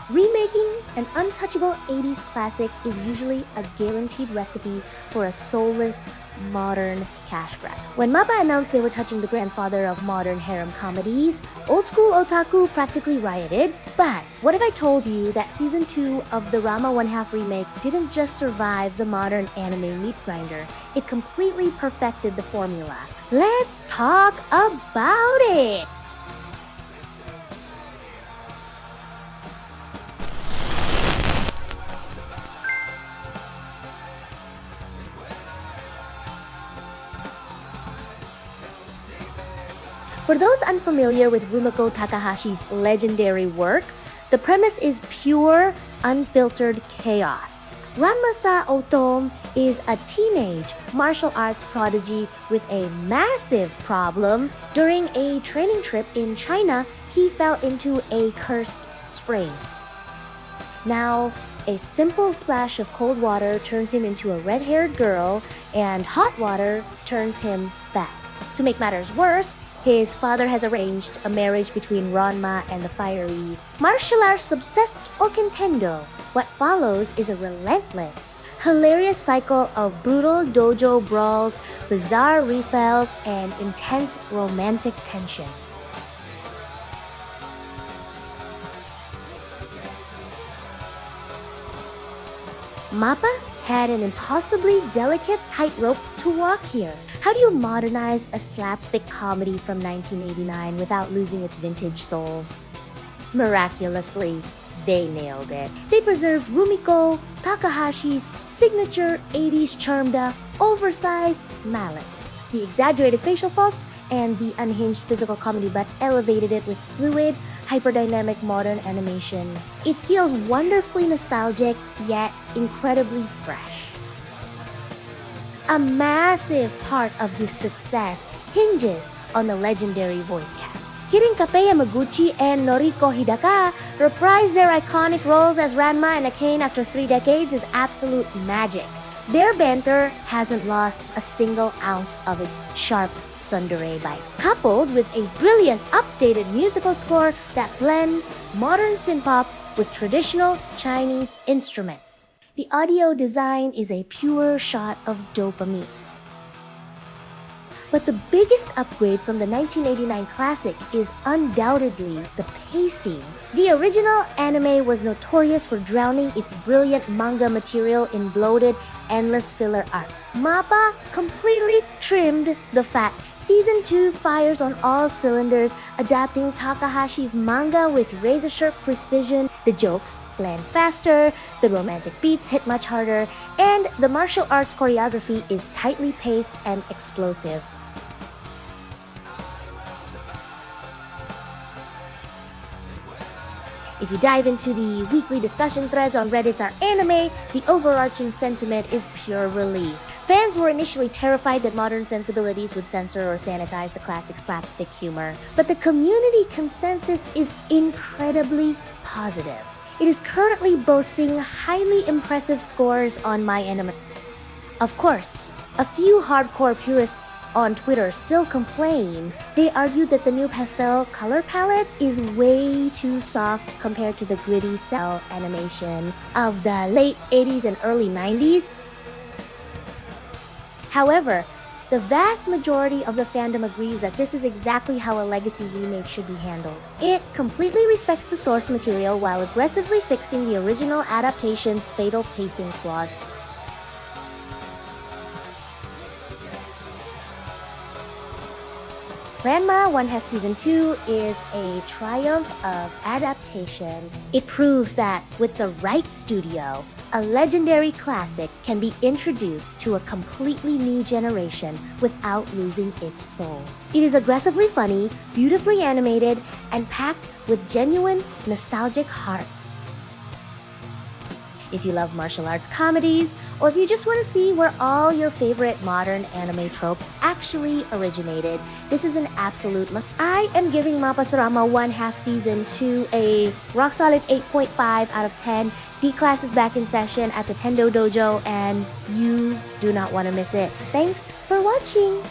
Remaking an untouchable 80s classic is usually a guaranteed recipe for a soulless, modern cash grab. When MAPPA announced they were touching the grandfather of modern harem comedies, old-school otaku practically rioted. But what if I told you that Season 2 of the Ranma 1/2 remake didn't just survive the modern anime meat grinder, it completely perfected the formula. Let's talk about it! For those unfamiliar with Rumiko Takahashi's legendary work, the premise is pure, unfiltered chaos. Ranma Saotome is a teenage martial arts prodigy with a massive problem. During a training trip in China, he fell into a cursed spring. Now, a simple splash of cold water turns him into a red-haired girl, and hot water turns him back. To make matters worse, his father has arranged a marriage between Ranma and the fiery, martial arts-obsessed Akane Tendo. What follows is a relentless, hilarious cycle of brutal dojo brawls, bizarre refills, and intense romantic tension. MAPPA had an impossibly delicate tightrope to walk here. How do you modernize a slapstick comedy from 1989 without losing its vintage soul? Miraculously, they nailed it. They preserved Rumiko Takahashi's signature 80s charmda, oversized mallets, the exaggerated facial faults, and the unhinged physical comedy, but elevated it with fluid, hyperdynamic modern animation. It feels wonderfully nostalgic, yet incredibly fresh. A massive part of this success hinges on the legendary voice cast. Hearing Kappei Yamaguchi and Noriko Hidaka reprise their iconic roles as Ranma and Akane after 3 decades is absolute magic. Their banter hasn't lost a single ounce of its sharp tsundere bite. Coupled with a brilliant updated musical score that blends modern synth-pop with traditional Chinese instruments. The audio design is a pure shot of dopamine. But the biggest upgrade from the 1989 classic is undoubtedly the pacing. The original anime was notorious for drowning its brilliant manga material in bloated, endless filler arc. MAPPA completely trimmed the fat. Season 2 fires on all cylinders, adapting Takahashi's manga with razor-sharp precision. The jokes land faster, the romantic beats hit much harder, and the martial arts choreography is tightly paced and explosive. If you dive into the weekly discussion threads on Reddit's Our Anime, the overarching sentiment is pure relief. Fans were initially terrified that modern sensibilities would censor or sanitize the classic slapstick humor, but the community consensus is incredibly positive. It is currently boasting highly impressive scores on MyAnime. Of course, a few hardcore purists on Twitter still complain. They argued that the new pastel color palette is way too soft compared to the gritty cell animation of the late 80s and early 90s. However, the vast majority of the fandom agrees that this is exactly how a legacy remake should be handled. It completely respects the source material while aggressively fixing the original adaptation's fatal pacing flaws. Ranma 1/2 Season 2 is a triumph of adaptation. It proves that with the right studio, a legendary classic can be introduced to a completely new generation without losing its soul. It is aggressively funny, beautifully animated, and packed with genuine, nostalgic heart. If you love martial arts comedies, or if you just want to see where all your favorite modern anime tropes actually originated, this is an absolute must. I am giving MAPPA's Ranma 1/2 Season 2 a rock-solid 8.5 out of 10. D-Class is back in session at the Tendo Dojo, and you do not want to miss it. Thanks for watching!